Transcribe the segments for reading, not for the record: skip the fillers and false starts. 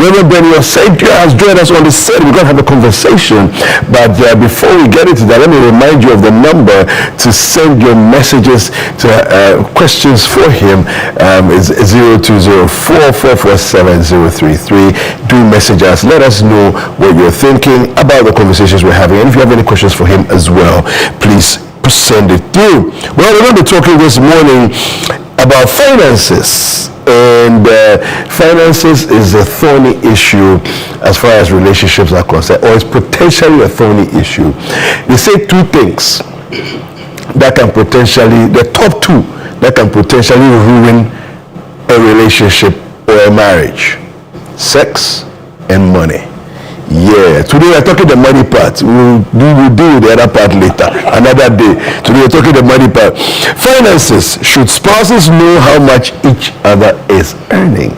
Reverend Benny Oseidia has joined us on the set. We're going to have a conversation. But before we get into that, let me remind you of the number to send your messages to questions for him. It's 0204-447-033. Do message us. Let us know what you're thinking about the conversations we're having. And if you have any questions for him as well, please send it through. Well, we're going to be talking this morning about finances. And finances is a thorny issue as far as relationships are concerned, or it's potentially a thorny issue. They say two things that can potentially, the top two that can potentially ruin a relationship or a marriage: sex and money. Yeah, today we're talking the money part. We'll do the other part later, another day. Today we're talking the money part. Finances. Should spouses know how much each other is earning?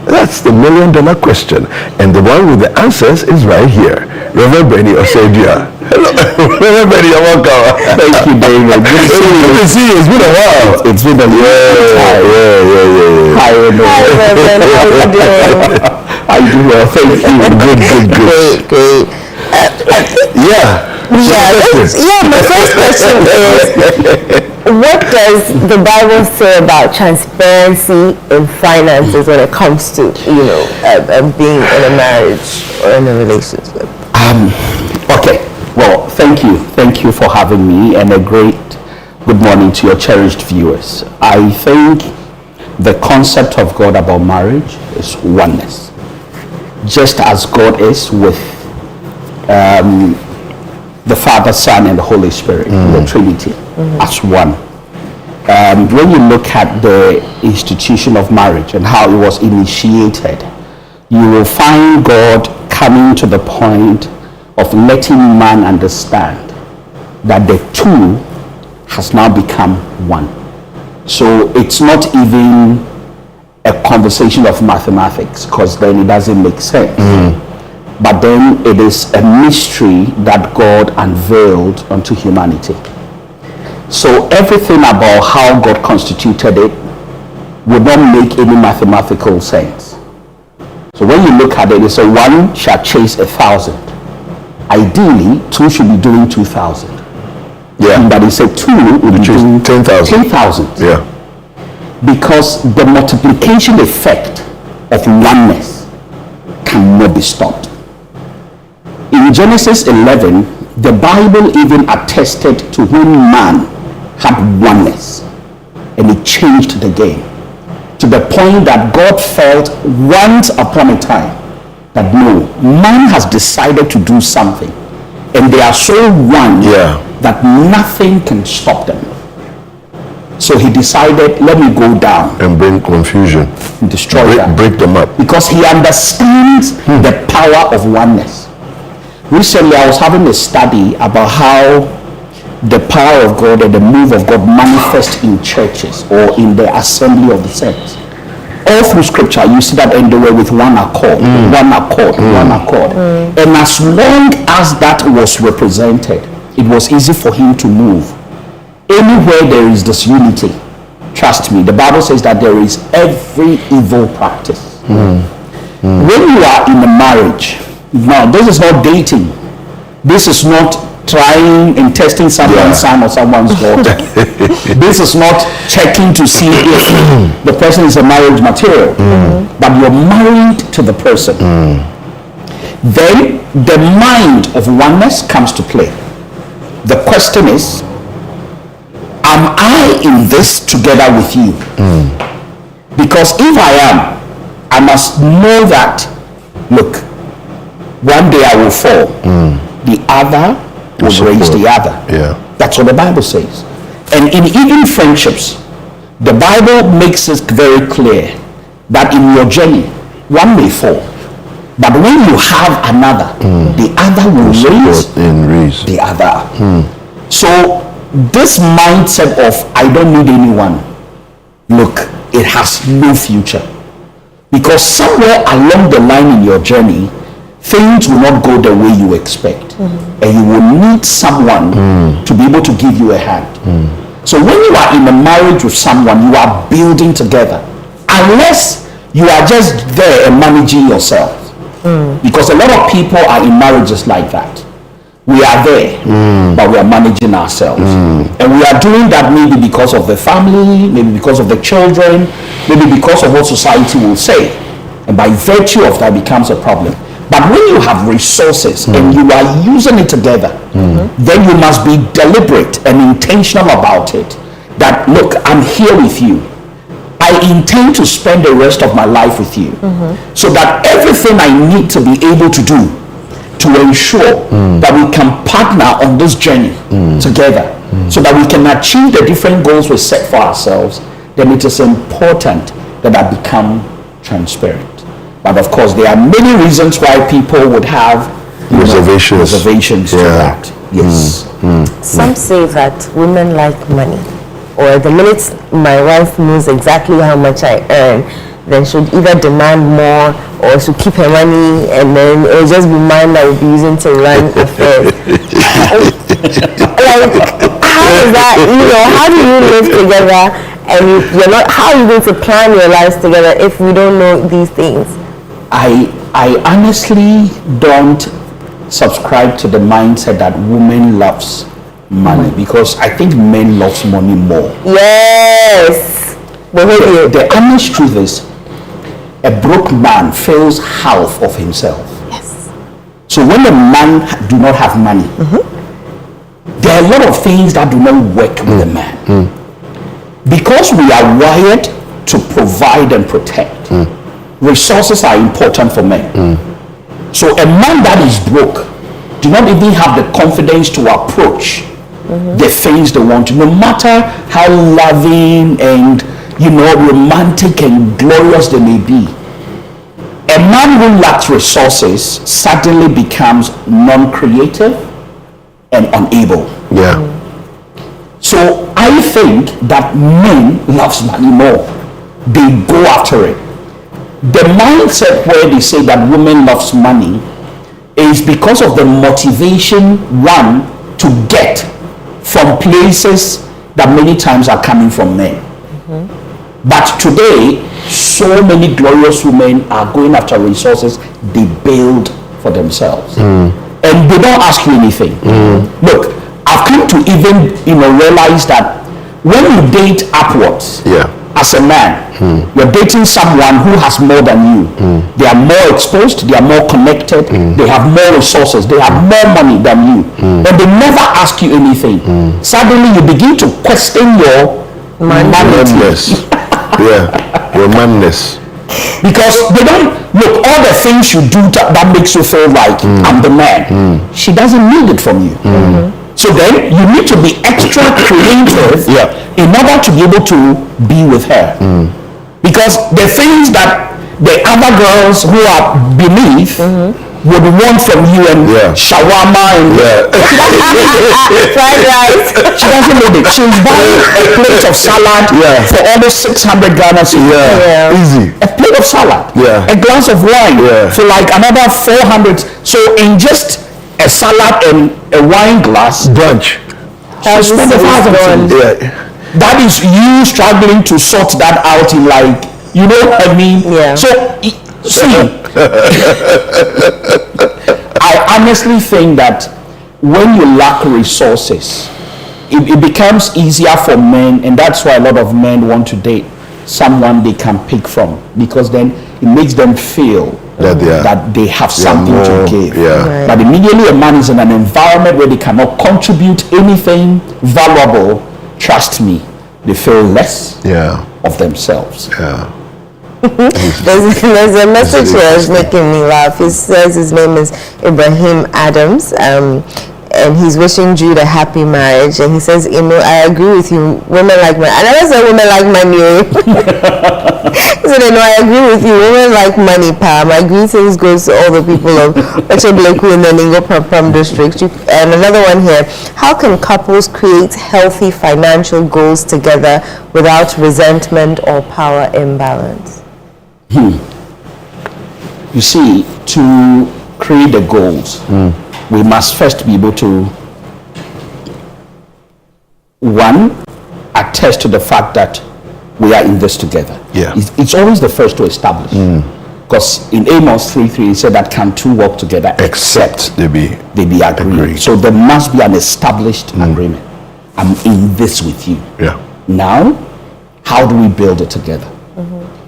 That's the $1 million question. And the one with the answers is right here. Reverend Benny Oseidia. Hello. Reverend Benny, you're welcome. Thank you, David. Good to see you. It's been a while. It's been a while. Yeah. Hi, Reverend. How are you doing? I do well, thank you. Good. My first question is, what does the Bible say about transparency in finances when it comes to, being in a marriage or in a relationship? Okay. Well, thank you for having me, and a great good morning to your cherished viewers. I think the concept of God about marriage is oneness. Just as God is with the Father, Son, and the Holy Spirit, the Trinity, as one. When you look at the institution of marriage and how it was initiated, you will find God coming to the point of letting man understand that the two has now become one. So it's not even a conversation of mathematics, because then it doesn't make sense. But then it is a mystery that God unveiled unto humanity. So everything about how God constituted it would not make any mathematical sense. So when you look at it, it's a one shall chase 1,000. Ideally, two should be doing 2,000. Yeah. But he said two would be doing 10,000. Yeah. Because the multiplication effect of oneness cannot be stopped. In Genesis 11, the Bible even attested to when man had oneness, and it changed the game to the point that God felt once upon a time that no, man has decided to do something, and they are so one that nothing can stop them. So he decided, let me go down and bring confusion, and destroy them, break them up, because he understands the power of oneness. Recently, I was having a study about how the power of God and the move of God manifest in churches or in the assembly of the saints. All through scripture, you see that and they were with one accord, one accord. And as long as that was represented, it was easy for him to move. Anywhere there is disunity, trust me, the Bible says that there is every evil practice. When you are in a marriage, now this is not dating. This is not trying and testing someone's son or someone's daughter. This is not checking to see if the person is a marriage material. But you're married to the person. Then the mind of oneness comes to play. The question is, am I in this together with you? Because if I am, I must know that, look, one day I will fall. The other will raise the other. That's what the Bible says. And in even friendships, the Bible makes it very clear that in your journey, one may fall. But when you have another, the other will raise the other. So this mindset of I don't need anyone, look, it has no future. Because somewhere along the line in your journey, things will not go the way you expect. And you will need someone to be able to give you a hand. So when you are in a marriage with someone, you are building together. Unless you are just there and managing yourself. Because a lot of people are in marriages like that. We are there, but we are managing ourselves. And we are doing that maybe because of the family, maybe because of the children, maybe because of what society will say. And by virtue of that becomes a problem. But when you have resources and you are using it together, then you must be deliberate and intentional about it. That, look, I'm here with you. I intend to spend the rest of my life with you. So that everything I need to be able to do to ensure that we can partner on this journey together, so that we can achieve the different goals we set for ourselves, then it is important that I become transparent. But of course, there are many reasons why people would have reservations to that. Yes. Some say that women like money, or the minute my wife knows exactly how much I earn, then she'll either demand more or she'll keep her money, and then it'll just be mine that will be using to run affairs. Like, how is that, how do you live together and you're not, how are you going to plan your lives together if we don't know these things? I honestly don't subscribe to the mindset that women loves money, because I think men loves money more. Yes. The honest truth is, a broke man feels half of himself. Yes. So when a man do not have money, there are a lot of things that do not work with a man. Because we are wired to provide and protect, resources are important for men. So a man that is broke do not even have the confidence to approach the things they want, no matter how loving and romantic and glorious they may be. A man who lacks resources suddenly becomes non-creative and unable. Yeah. So I think that men loves money more. They go after it. The mindset where they say that women loves money is because of the motivation, one, to get from places that many times are coming from men. But today, so many glorious women are going after resources they build for themselves. And they don't ask you anything. Look, I've come to even realize that when you date upwards, as a man, you're dating someone who has more than you. They are more exposed, they are more connected, they have more resources, they have more money than you. And they never ask you anything. Suddenly you begin to question your Madness. Your madness. Because they don't look, all the things you do that makes you feel like I'm the man. She doesn't need it from you. So then you need to be extra creative in order to be able to be with her. Because the things that the other girls who are beneath would want from you, and shawarma and Fried rice. she doesn't need it. She's buying a plate of salad for almost 600 Ghana cedis. Easy. A plate of salad, a glass of wine for like another 400. So in just a salad and a wine glass, Brunch. she spent $1,000. That is you struggling to sort that out in, like, you know what I mean? So see, I honestly think that when you lack resources, it becomes easier for men, and that's why a lot of men want to date someone they can pick from, because then it makes them feel that they have something to give. But immediately a man is in an environment where they cannot contribute anything valuable, trust me, they feel less of themselves. There's a message here that's making me laugh. He says his name is Ibrahim Adams, and he's wishing Jude a happy marriage. And he says, I agree with you. Women like money. I never said women like money. He said, no, I agree with you. Women like money, Pam. My greetings goes to all the people of Ocheblekwu in the Ningo Pram district. And another one here. How can couples create healthy financial goals together without resentment or power imbalance? You see, to create the goals, we must first be able to, one, attest to the fact that we are in this together. It's always the first to establish. Because in Amos 3:3 it said that can two work together Except they be agreed. So there must be an established agreement. I'm in this with you. Yeah. Now, how do we build it together?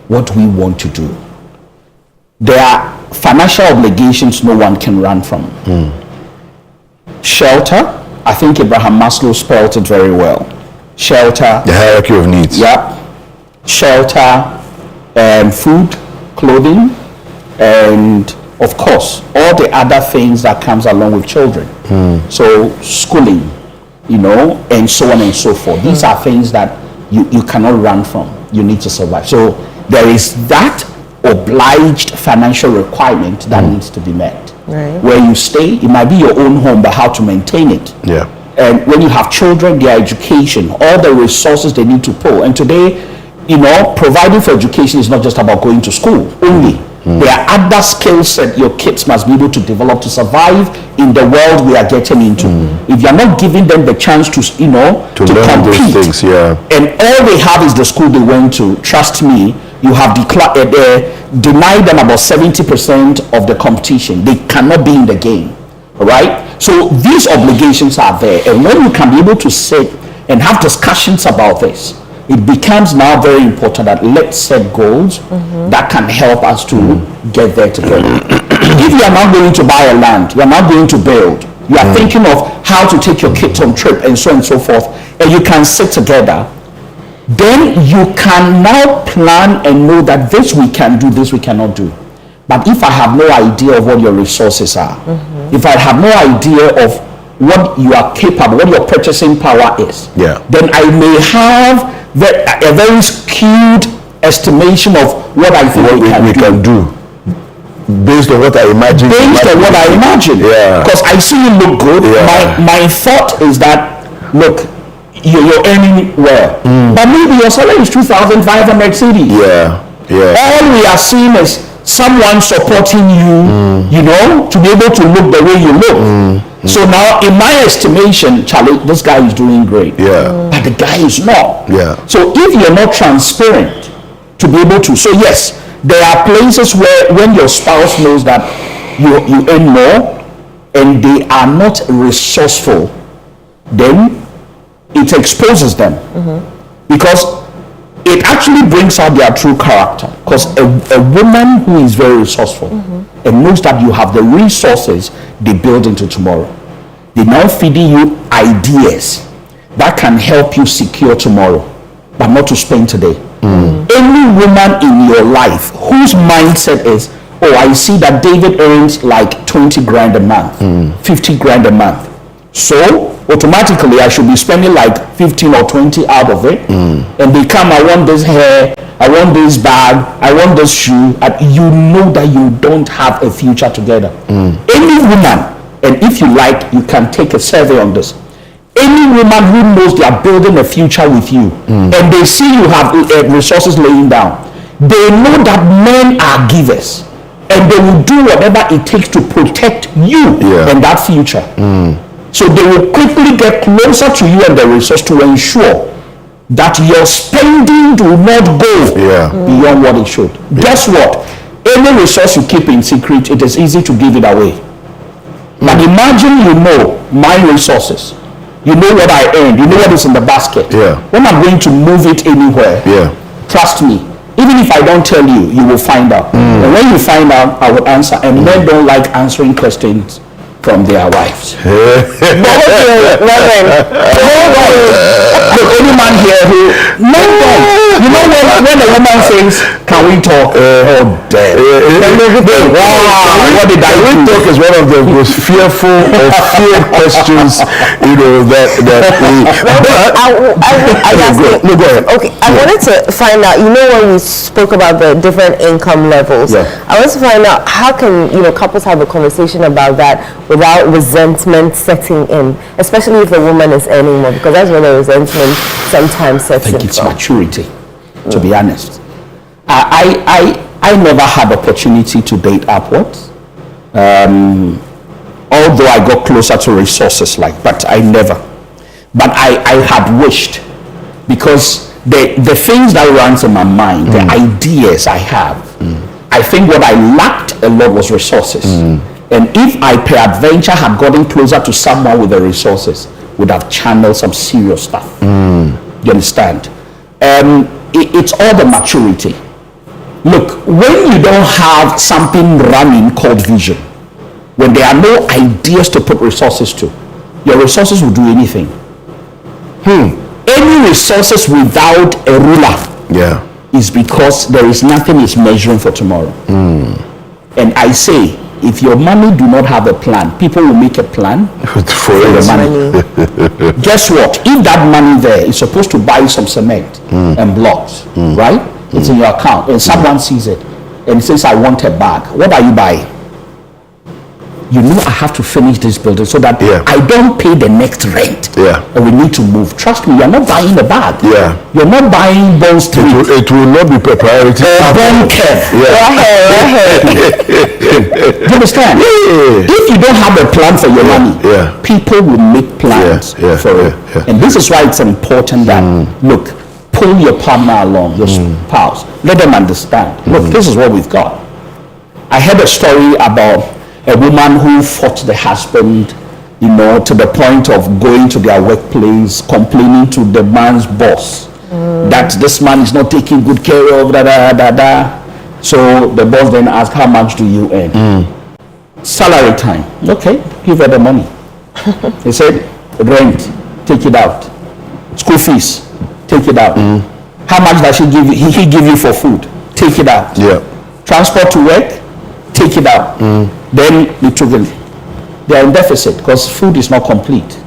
What do we want to do? There are financial obligations no one can run from. Shelter, I think Abraham Maslow spelled it very well. Shelter. The hierarchy of needs. Yep. Shelter, food, clothing, and of course, all the other things that comes along with children. So schooling, and so on and so forth. These are things that you cannot run from. You need to survive. So there is that obliged financial requirement that needs to be met. Right. Where you stay, it might be your own home, but how to maintain it. Yeah. And when you have children, their education, all the resources they need to pull. And today, providing for education is not just about going to school only. There are other skills that your kids must be able to develop to survive in the world we are getting into. If you're not giving them the chance to learn compete, those things, yeah. and all they have is the school they went to, trust me, you have denied them about 70% of the competition. They cannot be in the game, all right? So these obligations are there, and when you can be able to sit and have discussions about this, it becomes now very important that let's set goals that can help us to get there together. If you are not going to buy a land, you are not going to build, you are thinking of how to take your kids on trip and so on and so forth, and you can sit together, then you can now plan and know that this we can do, this we cannot do. But if I have no idea of what your resources are, if I have no idea of what you are capable, what your purchasing power is, then I may have a very skewed estimation of what I think we can do. Based on what I imagine. Yeah. Because I see you look good. Yeah. My thought is that, look, you're earning well. But maybe your salary is 2,500 cedis. Yeah. All we are seeing is someone supporting you, to be able to look the way you look. So now, in my estimation, Charlie, this guy is doing great. Yeah. But the guy is not. Yeah. So if you're not transparent to be able to, so yes, there are places where when your spouse knows that you earn more and they are not resourceful, then it exposes them. Because it actually brings out their true character. Because a woman who is very resourceful and knows that you have the resources, they build into tomorrow. They now feeding you ideas that can help you secure tomorrow, but not to spend today. Any woman in your life whose mindset is, oh, I see that David earns like 20 grand a month, 50 grand a month. So automatically I should be spending like 15 or 20 out of it. And they come, I want this hair, I want this bag, I want this shoe. And you know that you don't have a future together. Any woman, and if you like, you can take a survey on this. Any woman who knows they are building a future with you, and they see you have resources laying down, they know that men are givers, and they will do whatever it takes to protect you and that future. So they will quickly get closer to you and the resource to ensure that your spending do not go beyond what it should. Guess what? Any resource you keep in secret, it is easy to give it away. But imagine you know my resources. You know what I earned. You know what is in the basket. When I'm going to move it anywhere, trust me, even if I don't tell you, you will find out. And when you find out, I will answer. And men don't like answering questions from their wives. Look, any man here who you know when a woman says, "Can we talk?" Oh, damn! Wow, what did I do? Talk is one of the most fearful or feared questions, that we. Go ahead. Okay, I wanted to find out. When we spoke about the different income levels, I wanted to find out how can couples have a conversation about that without resentment setting in, especially if the woman is earning more, because that's where the resentment sometimes sets in. I think it's maturity, to be honest. I never had opportunity to date upwards, although I got closer to resources but I never. But I had wished, because the things that runs in my mind, the ideas I have, I think what I lacked a lot was resources. And if I peradventure had gotten closer to someone with the resources, would have channeled some serious stuff. You understand? It's all the maturity. Look, when you don't have something running called vision, when there are no ideas to put resources to, your resources will do anything. Any resources without a ruler is because there is nothing is measuring for tomorrow. And I say, if your money do not have a plan, people will make a plan for your money. Guess what? If that money there is supposed to buy some cement and blocks, right? It's in your account, and someone sees it and says, I want a bag. What are you buying? You know, I have to finish this building so that I don't pay the next rent. And we need to move. Trust me, you're not buying a bag. You're not buying Bond Street. It will not be a priority. Bond Kev. Do you understand? If you don't have a plan for your money, people will make plans for it. And this is why it's important that, look, pull your partner along, your spouse. Let them understand. Look, this is what we've got. I heard a story about a woman who fought the husband, you know, to the point of going to their workplace, complaining to the man's boss that this man is not taking good care of, So the boss then asked, how much do you earn? Salary time. Okay, give her the money. He said, rent, take it out. School fees, take it out. How much does he give you? He give you for food? Take it out. Transport to work, take it out. Then they took it. They are in deficit because food is not complete.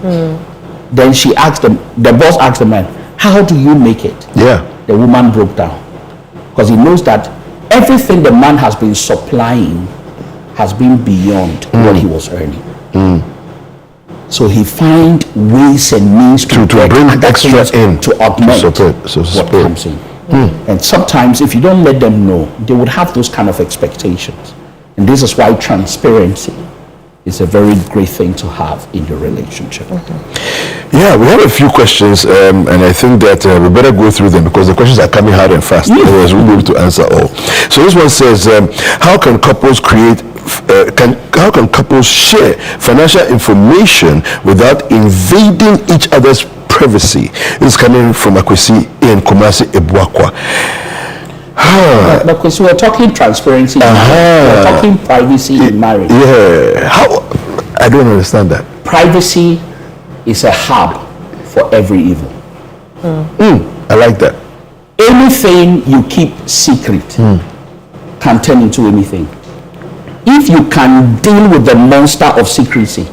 Then she asked them, the boss asked the man, how do you make it? The woman broke down because he knows that everything the man has been supplying has been beyond what he was earning. So he find ways and means to bring extra in to augment what comes in. And sometimes if you don't let them know, they would have those kind of expectations. And this is why transparency is a very great thing to have in your relationship. Yeah, we have a few questions, and I think that we better go through them because the questions are coming hard and fast. Otherwise, we'll be able to answer all. So this one says, how can couples how can couples share financial information without invading each other's privacy? This is coming from Akwesi in Kumasi, Ebuakwa. Because we're talking transparency, we're talking privacy in marriage. How? I don't understand that. Privacy is a hub for every evil. I like that. Anything you keep secret can turn into anything. If you can deal with the monster of secrecy,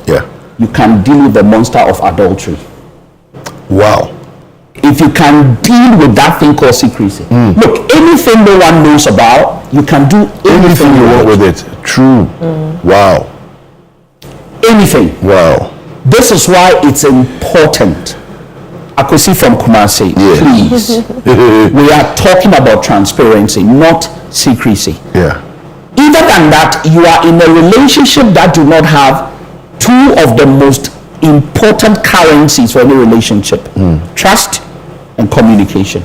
you can deal with the monster of adultery. Wow. If you can deal with that thing called secrecy. Look, anything no one knows about, you can do anything you want with it. True. Wow. Anything. Wow. This is why it's important. Akwesi from Kumasi, please. We are talking about transparency, not secrecy. Other than that, you are in a relationship that do not have two of the most important currencies for any relationship: trust and communication.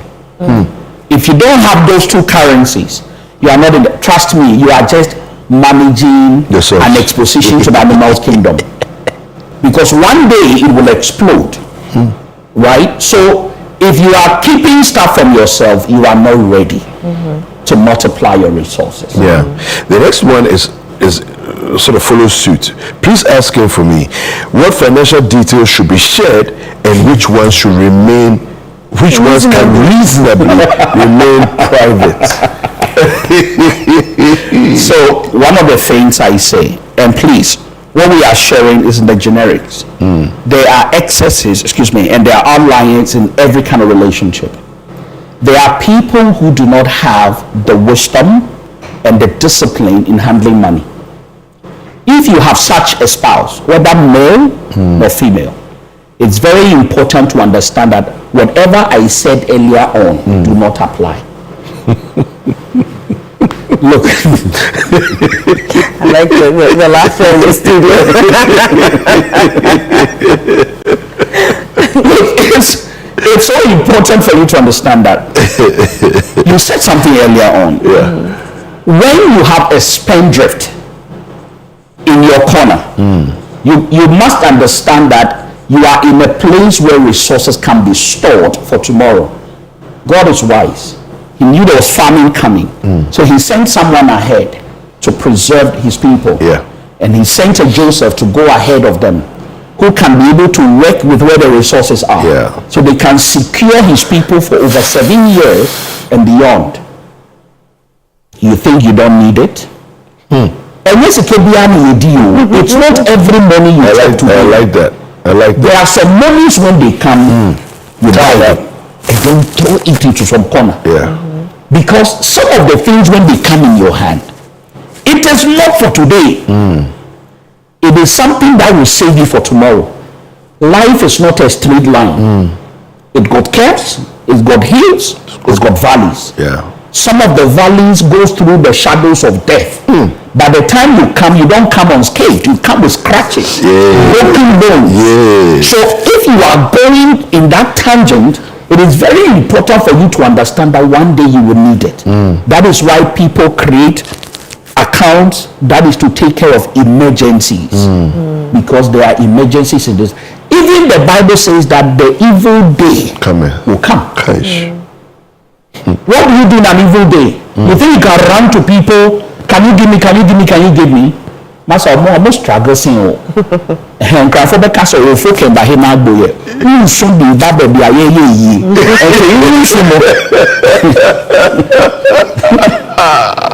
If you don't have those two currencies, you are not in the, trust me, you are just managing an exposition to the animal's kingdom, because one day it will explode. Right? So if you are keeping stuff from yourself, you are not ready to multiply your resources. The next one is sort of follows suit. Please ask him for me what financial details should be shared and which ones should remain, which ones can reasonably remain private. So one of the things I say, and please, what we are sharing is in the generics. There are excesses, and there are outliers in every kind of relationship. There are people who do not have the wisdom and the discipline in handling money. If you have such a spouse, whether male or female, it's very important to understand that whatever I said earlier on do not apply. Look, I like the last one in the studio. Look, it's so important for you to understand that. You said something earlier on. when you have a spendthrift in your corner, you must understand that you are in a place where resources can be stored for tomorrow. God is wise. He knew there was famine coming. So he sent someone ahead to preserve his people. Yeah. And he sent a Joseph to go ahead of them, who can be able to work with where the resources are. Yeah. So they can secure his people for over 7 years and beyond. You think you don't need it? And yes, it can be an deal. It's not every money you take to I like that. I like There that. are some monies when they come, you buy them and then throw it into some corner. Yeah. Because some of the things when they come in your hand, it is not for today. It is something that will save you for tomorrow. Life is not a straight line. It got curves, it got hills, it's got valleys. Yeah. Some of the valleys go through the shadows of death. By the time you come, you don't come unscathed. You come with scratches, broken bones. Yeah. So if you are going in that tangent, it is very important for you to understand that one day you will need it. That is why people create accounts that is to take care of emergencies, because there are emergencies in this. Even the Bible says that the evil day will come. Gosh. What do you do in an evil day? You think you can run to people? Can you give me? Can you give me? Can you give me? Master, I'm almost struggling. And for the castle, you're focusing by him. You should be that baby.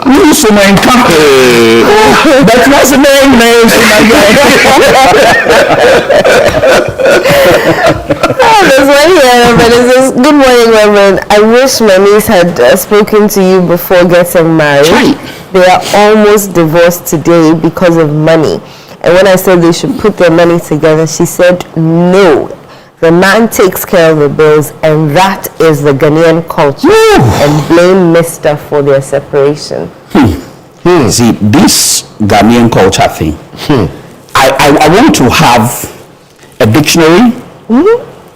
You should not come. That's what's the name, man. There's one here, Reverend. It says, good morning, Reverend. I wish my niece had spoken to you before getting married. Right. They are almost divorced today because of money. And when I said they should put their money together, she said, no. The man takes care of the bills, and that is the Ghanaian culture. And blame Mr. for their separation. See, this Ghanaian culture thing, I want to have a dictionary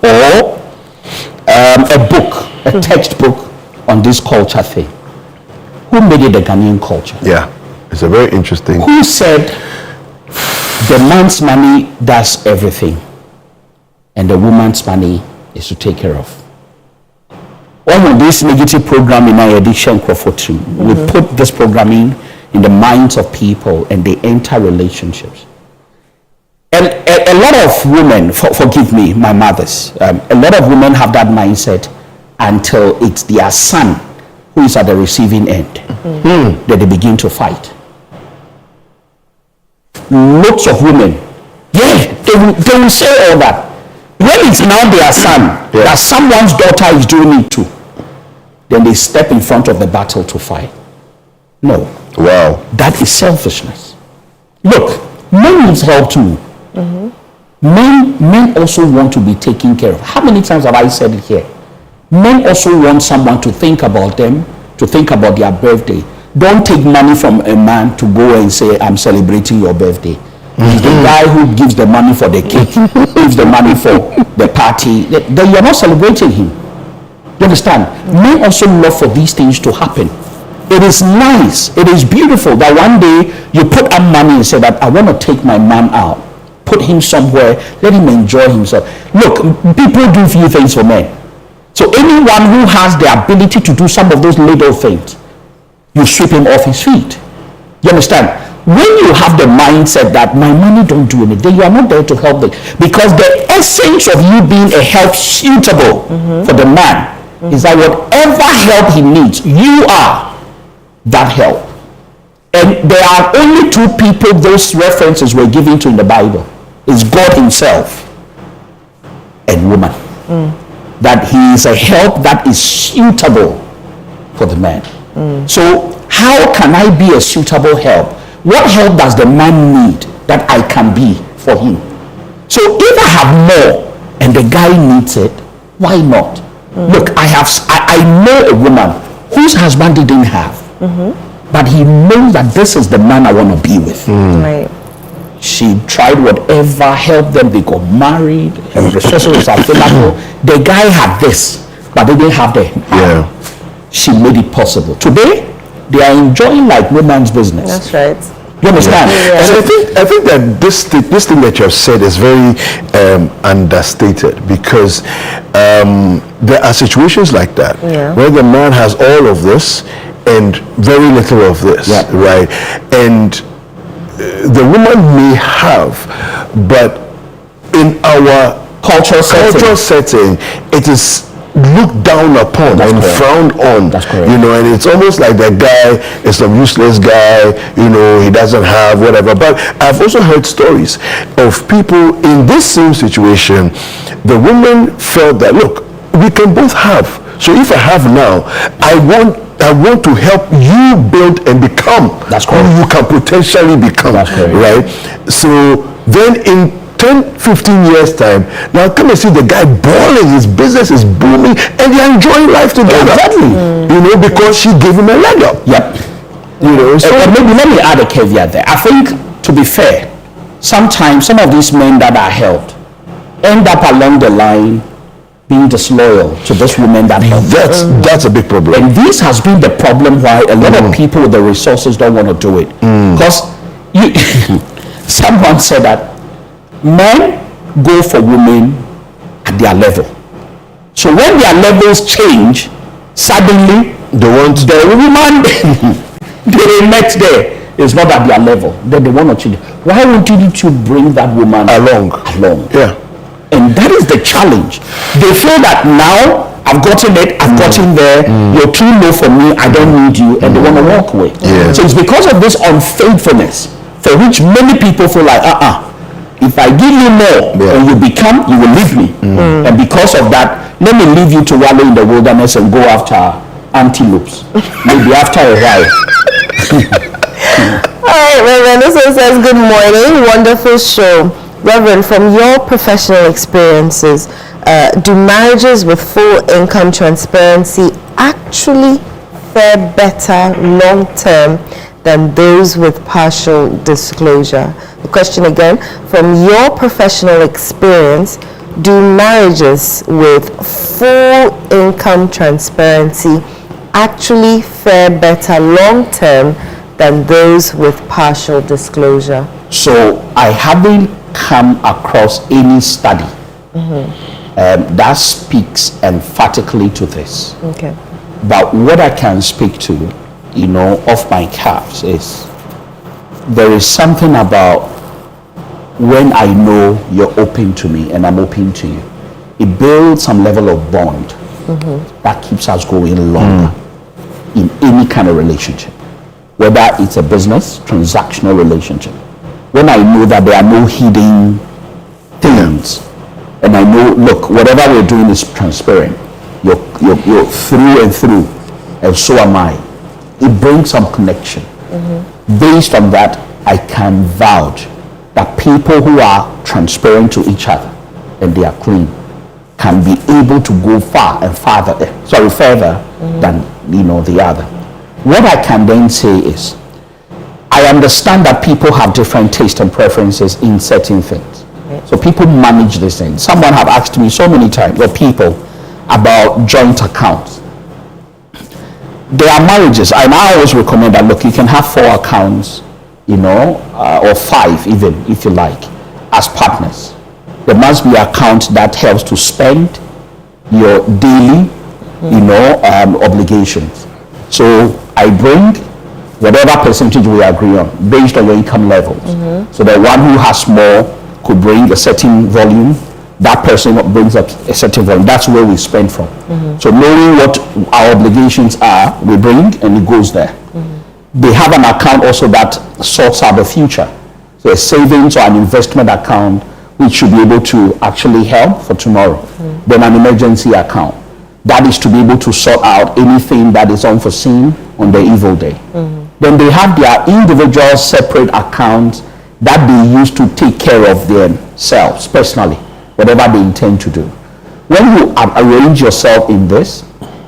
or a book, a textbook on this culture thing. Who made it the Ghanaian culture? Yeah. It's a very interesting. Who said the man's money does everything and the woman's money is to take care of? On this negative program in our edition, we put this programming in the minds of people and they enter relationships. And a lot of women, forgive me, my mothers, a lot of women have that mindset until it's their son who is at the receiving end that they begin to fight. Lots of women, they will say all that. When it's now their son, that someone's daughter is doing it too, then they step in front of the battle to fight. No. Wow. That is selfishness. Look, men needs help too. Men also want to be taken care of. How many times have I said it here? Men also want someone to think about them, to think about their birthday. Don't take money from a man to go and say, I'm celebrating your birthday. He's the guy who gives the money for the cake, gives the money for the party. Then you're not celebrating him. You understand? Men also love for these things to happen. It is nice, it is beautiful that one day you put up money and say that I want to take my man out, put him somewhere, let him enjoy himself. Look, people do few things for men. So anyone who has the ability to do some of those little things, you sweep him off his feet. You understand? When you have the mindset that my money don't do anything, you are not there to help them. Because the essence of you being a help suitable for the man is that whatever help he needs, you are that help. And there are only two people those references were given to in the Bible. It's God himself and woman. That he is a help that is suitable for the man. So how can I be a suitable help? What help does the man need that I can be for him? So if I have more and the guy needs it, why not? Look, I know a woman whose husband didn't have, but he knows that this is the man I want to be with. Right. She tried whatever, helped them, they got married, and resources was available. The guy had this, but they didn't have the. She made it possible. Today, they are enjoying like no man's business. That's right. You understand? Yeah. And I think that this thing that you have said is very understated, because there are situations like that where the man has all of this and very little of this, right? And the woman may have, but in our cultural setting, it is looked down upon and frowned on. That's correct. You know, and it's almost like that guy is some useless guy, you know, he doesn't have whatever. But I've also heard stories of people in this same situation. The woman felt that, look, we can both have. So if I have now, I want to help you build and become who you can potentially become. That's correct. Right? So then in 10, 15 years time, now come and see the guy balling, his business is booming, and they're enjoying life together. Exactly. You know, because she gave him a leg up. Yep. You know, so Maybe let me add a caveat there. I think, to be fair, sometimes some of these men that are helped end up along the line being disloyal to this woman that helped. that's a big problem. And this has been the problem why a lot of people with the resources don't want to do it. Because someone said that men go for women at their level. So when their levels change, suddenly They want the woman they met there is not at their level. Then they want to change. Why won't you need to bring that woman along. Yeah. And that is the challenge. They feel that now I've gotten it, I've gotten there, you're too low for me, I don't need you, and they want to walk away. Yeah. So it's because of this unfaithfulness for which many people feel like, if I give you more and you become, you will leave me. And because of that, let me leave you to wallow in the wilderness and go after antelopes. Maybe after a while. All right, Reverend. This one says, good morning. Wonderful show. Reverend, from your professional experiences, do marriages with full income transparency actually fare better long term than those with partial disclosure? The question again, from your professional experience, do marriages with full income transparency actually fare better long term than those with partial disclosure? So I haven't come across any study that speaks emphatically to this. Okay. But what I can speak to, off my cuffs is there is something about when I know you're open to me and I'm open to you. It builds some level of bond that keeps us going longer in any kind of relationship, whether it's a business, transactional relationship. When I know that there are no hidden things, and I know, look, whatever we're doing is transparent. You're through and through, and so am I. It brings some connection. Based on that, I can vouch that people who are transparent to each other and they are clean can be able to go further than the other. What I can then say is, I understand that people have different tastes and preferences in certain things. So people manage this thing. Someone have asked me so many times, or people, about joint accounts. There are marriages, and I always recommend that, look, you can have 4 accounts, or 5 even, if you like, as partners. There must be an account that helps to spend your daily, obligations. So I bring whatever percentage we agree on based on your income levels. So the one who has more could bring a certain volume, that person brings up a certain volume. That's where we spend from. So knowing what our obligations are, we bring and it goes there. They have an account also that sorts out the future. So a savings or an investment account which should be able to actually help for tomorrow. Then an emergency account. That is to be able to sort out anything that is unforeseen on the evil day. Then they have their individual separate accounts that they use to take care of themselves personally, whatever they intend to do. When you arrange yourself in this,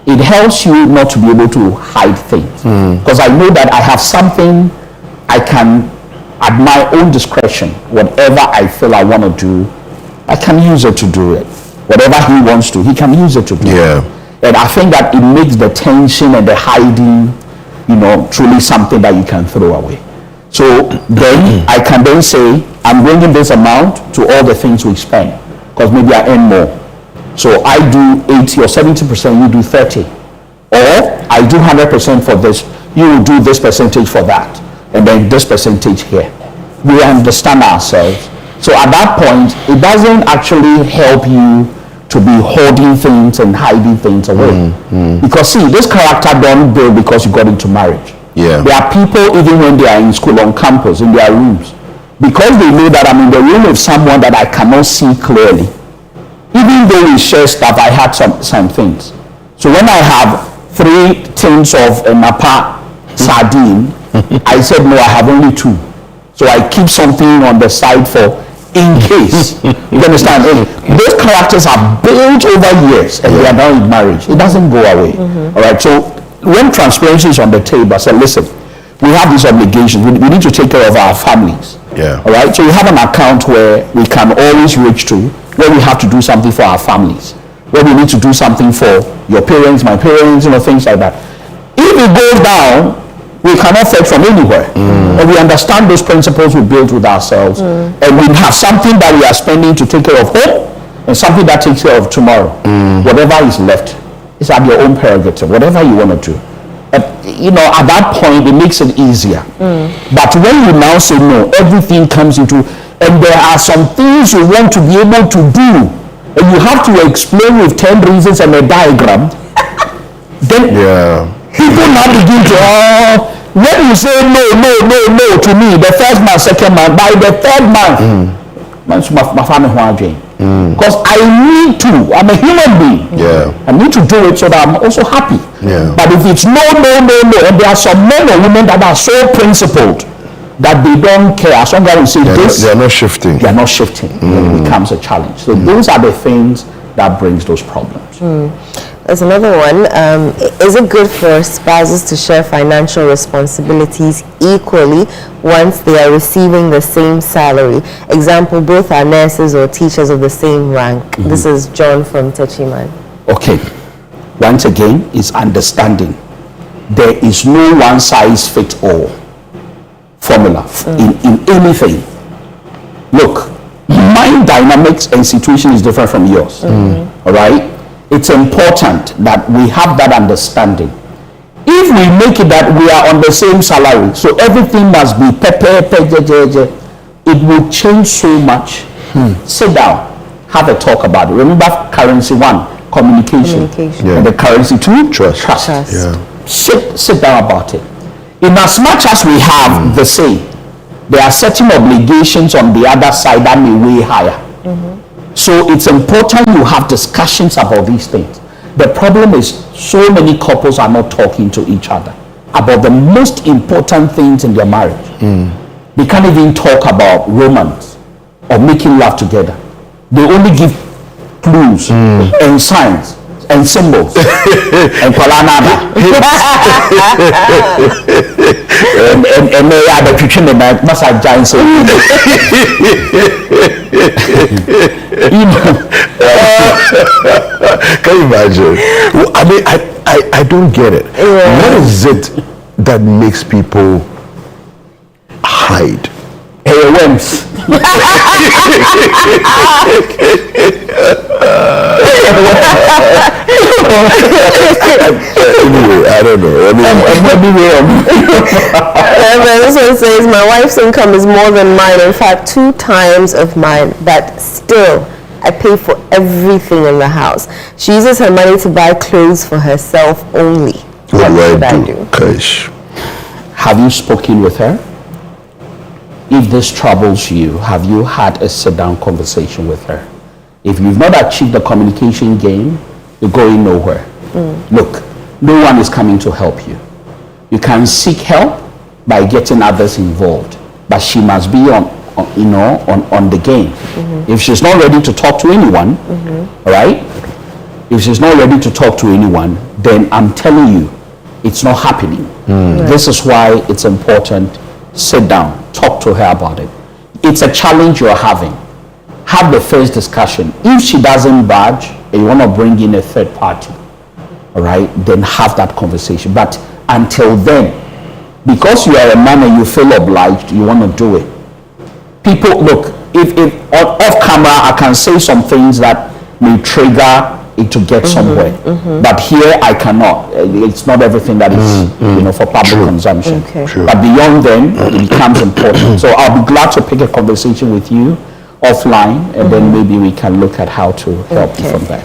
it helps you not to be able to hide things. Because I know that I have something I can, at my own discretion, whatever I feel I want to do, I can use it to do it. Whatever he wants to, he can use it to do it. And I think that it makes the tension and the hiding truly something that you can throw away. So then I can then say, I'm bringing this amount to all the things we spend, because maybe I earn more. So I do 80 or 70%, you do 30. Or I do 100% for this, you will do this percentage for that, and then this percentage here. We understand ourselves. So at that point, it doesn't actually help you to be holding things and hiding things away. Because see, this character don't build because you got into marriage. Yeah. There are people, even when they are in school, on campus, in their rooms, because they know that I'm in the room with someone that I cannot see clearly. Even though we share stuff, I had some things. So when I have 3 tins of Napa sardine, I said, no, I have only 2. So I keep something on the side for in case. You understand? Those characters are built over years, and they are now in marriage. It doesn't go away. All right. So when transparency is on the table, I said, listen, we have these obligations. We need to take care of our families. Yeah. All right. So you have an account where we can always reach to, where we have to do something for our families, where we need to do something for your parents, my parents, things like that. If it goes down, we cannot fetch from anywhere. And we understand those principles we build with ourselves. And we have something that we are spending to take care of home, and something that takes care of tomorrow. Whatever is left is at your own prerogative, whatever you want to do. At that point, it makes it easier. But when you now say no, everything comes into, and there are some things you want to be able to do, and you have to explain with 10 reasons and a diagram, then people now begin to, when you say no to me, the first month, second month, by the third month, because I need to, I'm a human being. I need to do it so that I'm also happy. But if it's no, and there are some men or women that are so principled that they don't care, as long as we say this, they're not shifting. They're not shifting. It becomes a challenge. So those are the things that brings those problems. There's another one. Is it good for spouses to share financial responsibilities equally once they are receiving the same salary? Example, both are nurses or teachers of the same rank. This is John from Techiman. Okay. Once again, is understanding. There is no one size fits all formula in anything. Look, my dynamics and situation is different from yours. All right? It's important that we have that understanding. If we make it that we are on the same salary, so everything must be it will change so much. Sit down, have a talk about it. Remember currency 1, communication. And the currency 2, trust. Sit down about it. In as much as we have the same, there are certain obligations on the other side that may weigh higher. So it's important you have discussions about these things. The problem is so many couples are not talking to each other about the most important things in their marriage. They can't even talk about romance or making love together. They only give clues and signs and symbols and palanada. and they are the kitchen and massage giants. Can you imagine? I mean, I don't get it. What is it that makes people hide? Anyway, I don't know. This one says, my wife's income is more than mine, in fact 2 times of mine, but still I pay for everything in the house. She uses her money to buy clothes for herself only. What should I do? Gosh. Have you spoken with her? If this troubles you, have you had a sit-down conversation with her? If you've not achieved the communication game, you're going nowhere. Look, no one is coming to help you. You can seek help by getting others involved, but she must be on the game. If she's not ready to talk to anyone, all right? If she's not ready to talk to anyone, then I'm telling you, it's not happening. This is why it's important. Sit down, talk to her about it. It's a challenge you're having. Have the first discussion. If she doesn't budge and you want to bring in a third party, all right, then have that conversation. But until then, because you are a man and you feel obliged, you want to do it. People, look, if off camera, I can say some things that may trigger it to get somewhere, but here I cannot. It's not everything that is, for public consumption. Okay. But beyond then, it becomes important. So I'll be glad to pick a conversation with you offline, and then maybe we can look at how to help you from there.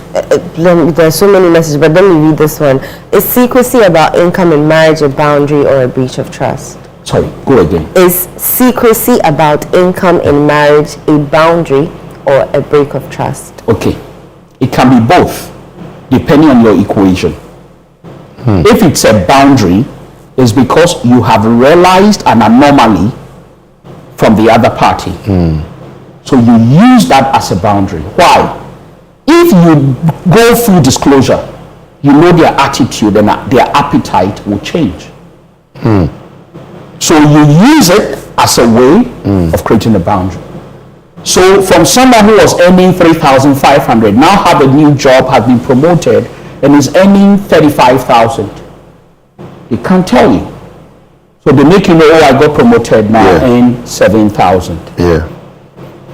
There's so many messages, but let me read this one. Is secrecy about income in marriage a boundary or a breach of trust? Sorry, go again. Is secrecy about income in marriage a boundary or a break of trust? Okay, it can be both, depending on your equation. If it's a boundary, it's because you have realized an anomaly from the other party. So you use that as a boundary. Why? If you go through disclosure, you know their attitude and their appetite will change. So you use it as a way of creating a boundary. So from someone who was earning 3,500, now have a new job, has been promoted, and is earning 35,000. They can't tell you. So they make you know, oh, I got promoted now, earn 7,000. Yeah.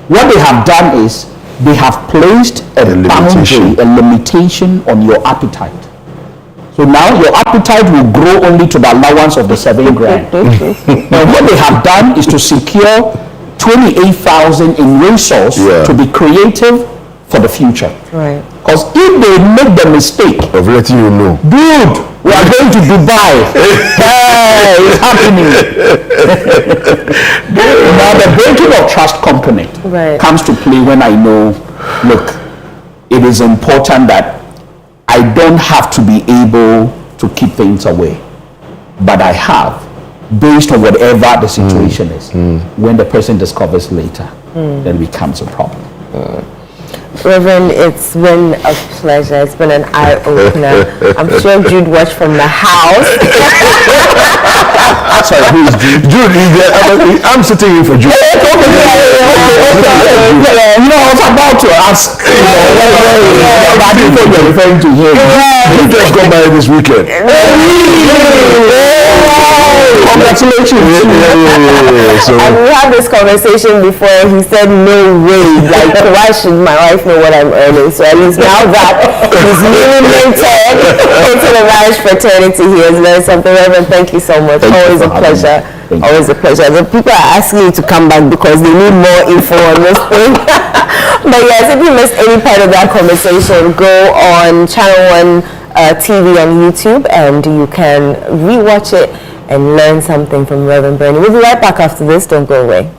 What they have done is they have placed a boundary, a limitation on your appetite. So now your appetite will grow only to the allowance of the 7 grand. And what they have done is to secure 28,000 in resource to be creative for the future. Right. Because if they make the mistake Of letting you know. dude, we are going to Dubai. Hey, it's happening. Now the breaking of trust component comes to play when I know, look, it is important that I don't have to be able to keep things away, but I have, based on whatever the situation is. When the person discovers later, then it becomes a problem. Reverend, it's been a pleasure. It's been an eye-opener. I'm sure Jude watched from the house. Sorry, who is Jude? Jude, I'm sitting in for Jude. I was about to ask. But I think you're referring to him. He just got married this weekend. Congratulations. So, And we had this conversation before. He said, no way. Like, why should my wife know what I'm earning? So at least now that he's newly minted into the marriage fraternity, he has learned something. Reverend, thank you so much. Always a pleasure. Always a pleasure. The people are asking you to come back because they need more info on this thing. But yes, if you missed any part of that conversation, go on ChannelOne TV on YouTube and you can rewatch it and learn something from Reverend Bernie. We'll be right back after this. Don't go away.